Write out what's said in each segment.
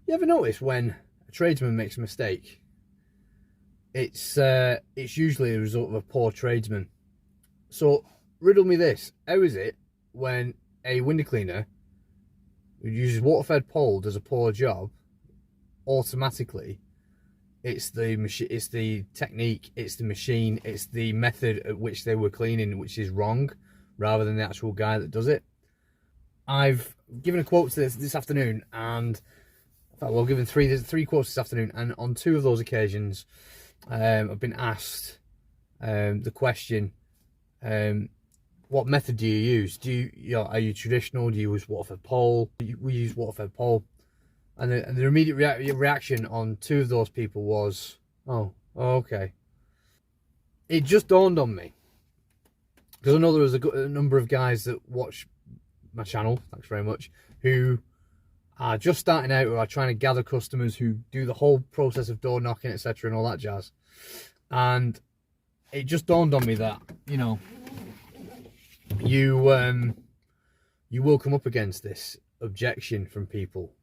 You ever notice when a tradesman makes a mistake, it's usually a result of a poor tradesman. So riddle me this: how is it when a window cleaner who uses water-fed pole does a poor job, automatically it's the machine, it's the technique, it's the machine, it's the method at which they were cleaning which is wrong, rather than the actual guy that does it? I've given a quote to this afternoon, and in fact, well, given three quotes this afternoon, and on two of those occasions, I've been asked the question, what method do you use? Are you traditional? Do you use water-fed pole? We use water-fed pole. And the immediate reaction on two of those people was, oh, okay. It just dawned on me, because I know there was a number of guys that watch my channel, thanks very much, who are just starting out, who are trying to gather customers, who do the whole process of door knocking, etc. and all that jazz. And it just dawned on me that, you will come up against this objection from people.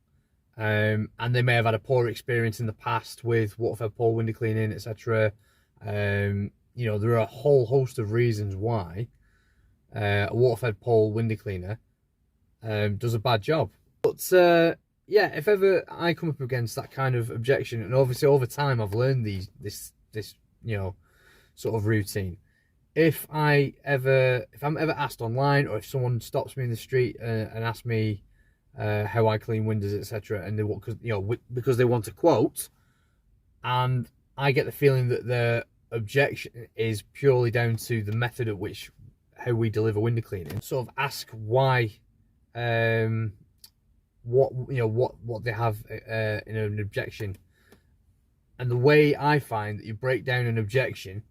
And they may have had a poor experience in the past with water-fed pole window cleaning, etc. There are a whole host of reasons why a water-fed pole window cleaner does a bad job. But yeah, if ever I come up against that kind of objection, and obviously over time I've learned this sort of routine. If I'm ever asked online, or if someone stops me in the street and asks me how I clean windows, etc., and because they want a quote, and I get the feeling that their objection is purely down to the method at which how we deliver window cleaning, sort of ask why, what they have in an objection. And the way I find that you break down an objection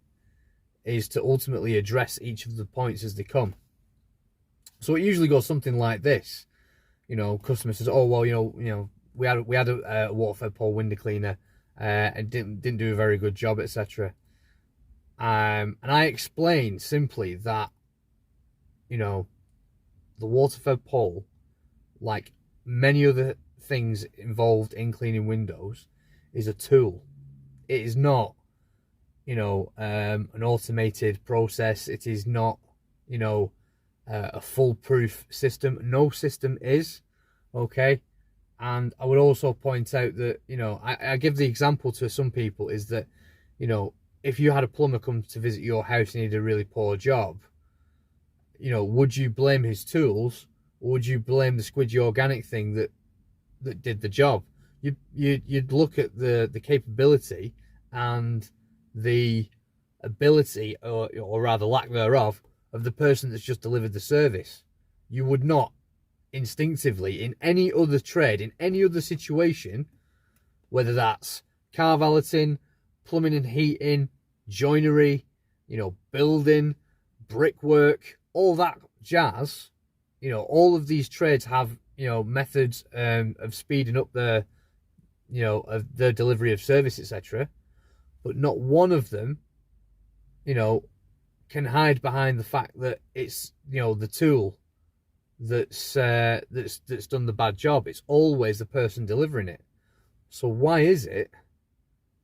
is to ultimately address each of the points as they come. So it usually goes something like this. Customer says, oh, well, we had a water-fed pole window cleaner and didn't do a very good job, etc. And I explain simply that, the water-fed pole, like many other things involved in cleaning windows, is a tool. It is not, an automated process. It is not, a foolproof system. No system is, okay? And I would also point out that, I give the example to some people is that, if you had a plumber come to visit your house and he did a really poor job, would you blame his tools, or would you blame the squeegee organic thing that did the job? You'd look at the capability and the ability, or rather lack thereof, of the person that's just delivered the service. You would not instinctively, in any other trade, in any other situation, whether that's car valeting, plumbing and heating, joinery, building, brickwork, all that jazz, all of these trades have, methods of speeding up the delivery of service, etc. But not one of them, can hide behind the fact that it's, the tool that's done the bad job. It's always the person delivering it. So why is it?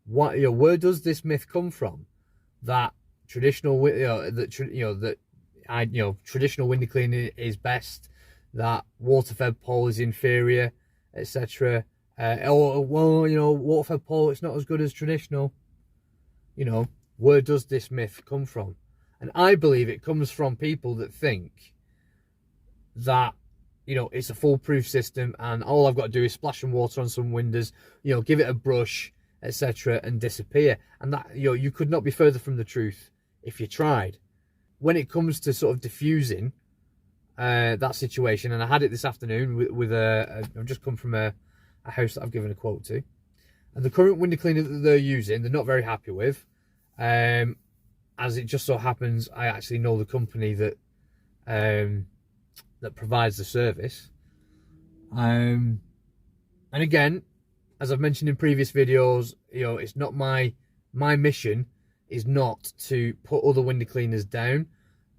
Where does this myth come from? That traditional, traditional window cleaning is best, that water-fed pole is inferior, etc. Water-fed pole, it's not as good as traditional. Where does this myth come from? And I believe it comes from people that think that, it's a foolproof system, and all I've got to do is splash some water on some windows, give it a brush, etc., and disappear. And that, you could not be further from the truth if you tried. When it comes to sort of diffusing that situation, and I had it this afternoon with I've just come from a house that I've given a quote to, and the current window cleaner that they're using, they're not very happy with. As it just so happens, I actually know the company that that provides the service. And again, as I've mentioned in previous videos, it's not my mission is not to put other window cleaners down,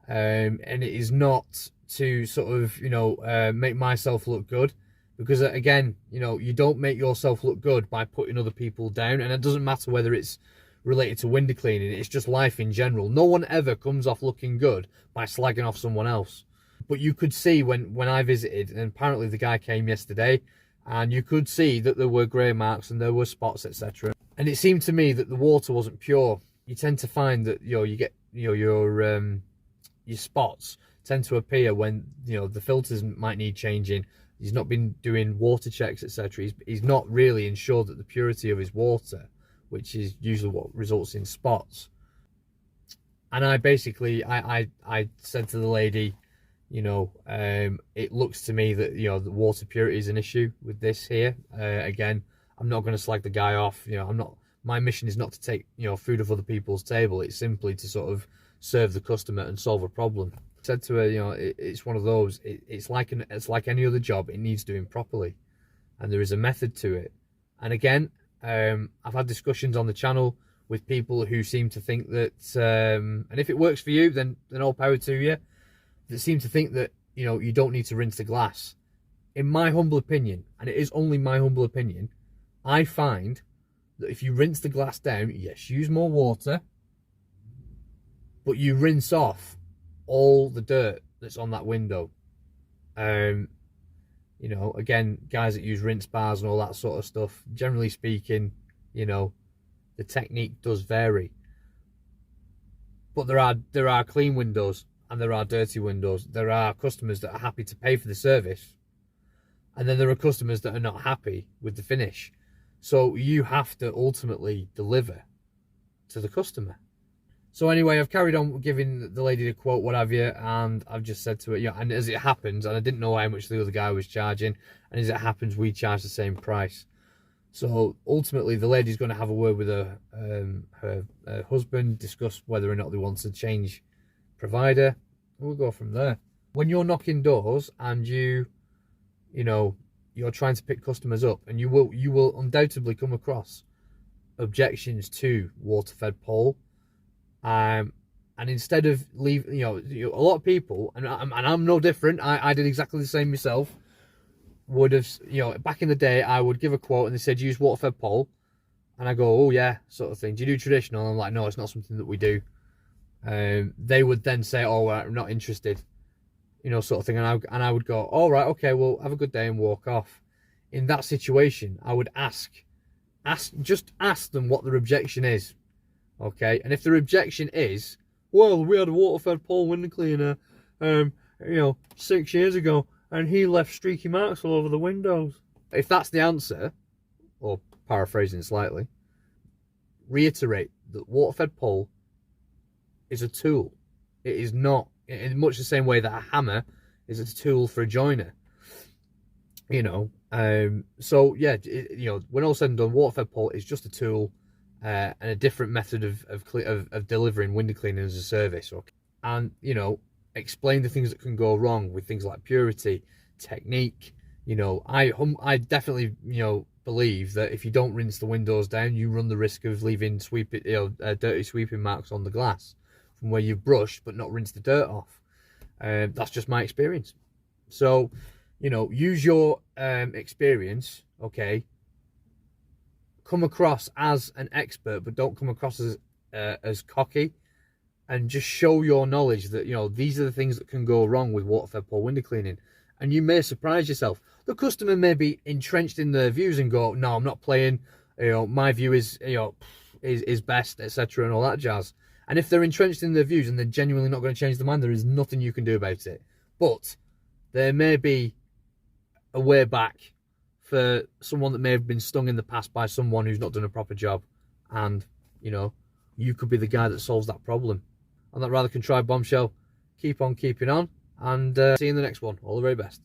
and it is not to sort of make myself look good. Because again, you know, you don't make yourself look good by putting other people down, and it doesn't matter whether it's related to window cleaning, it's just life in general. No one ever comes off looking good by slagging off someone else. But you could see when I visited, and apparently the guy came yesterday, and you could see that there were grey marks and there were spots, etc. And it seemed to me that the water wasn't pure. You tend to find that, you know, you get, you know, your spots tend to appear when, you know, the filters might need changing. He's not been doing water checks, etc. He's not really ensured that the purity of his water, which is usually what results in spots. And I basically, I said to the lady, you know, it looks to me that, you know, the water purity is an issue with this here. Again, I'm not going to slag the guy off. You know, my mission is not to take, you know, food off other people's table. It's simply to sort of serve the customer and solve a problem. I said to her, you know, it's one of those, it's like any other job. It needs doing properly, and there is a method to it. And again, I've had discussions on the channel with people who seem to think that, and if it works for you, then all power to you, that seem to think that, you know, you don't need to rinse the glass. In my humble opinion, and it is only my humble opinion, I find that if you rinse the glass down, yes, use more water, but you rinse off all the dirt that's on that window. You know, again, guys that use rinse bars and all that sort of stuff, generally speaking, you know, the technique does vary. But there are clean windows and there are dirty windows. There are customers that are happy to pay for the service, and then there are customers that are not happy with the finish. So you have to ultimately deliver to the customer. So anyway, I've carried on giving the lady the quote, what have you, and I've just said to her, yeah, and as it happens, and I didn't know how much the other guy was charging, and as it happens, we charge the same price. So ultimately, the lady's going to have a word with her husband, discuss whether or not they want to change provider. We'll go from there. When you're knocking doors and you know, you're trying to pick customers up, and you will undoubtedly come across objections to water-fed pole. And instead of leave, you know, a lot of people, and I'm no different. I did exactly the same myself. Would have, you know, back in the day, I would give a quote and they said use water-fed pole, and I go, oh yeah, sort of thing. Do you do traditional? And I'm like, no, it's not something that we do. They would then say, oh, I'm not interested, you know, sort of thing. And I would go, all right, okay, well, have a good day, and walk off. In that situation, I would just ask them what their objection is. Okay, and if their objection is, well, we had a water-fed pole window cleaner, you know, 6 years ago, and he left streaky marks all over the windows. If that's the answer, or paraphrasing slightly, reiterate that water-fed pole is a tool. It is not, in much the same way that a hammer is a tool for a joiner. You know, so yeah, you know, when all said and done, water-fed pole is just a tool. And a different method of delivering window cleaning as a service. Okay? And, you know, explain the things that can go wrong with things like purity, technique. You know, I definitely, you know, believe that if you don't rinse the windows down, you run the risk of leaving dirty sweeping marks on the glass from where you've brushed but not rinsed the dirt off. That's just my experience. So, you know, use your experience, okay. Come across as an expert, but don't come across as cocky, and just show your knowledge that, you know, these are the things that can go wrong with water-fed pole window cleaning. And you may surprise yourself. The customer may be entrenched in their views and go, no, I'm not playing, you know, my view is, you know, is best, etc., and all that jazz. And if they're entrenched in their views and they're genuinely not going to change their mind, there is nothing you can do about it. But there may be a way back for someone that may have been stung in the past by someone who's not done a proper job, and, you know, you could be the guy that solves that problem. On that rather contrived bombshell, keep on keeping on, and see you in the next one. All the very best.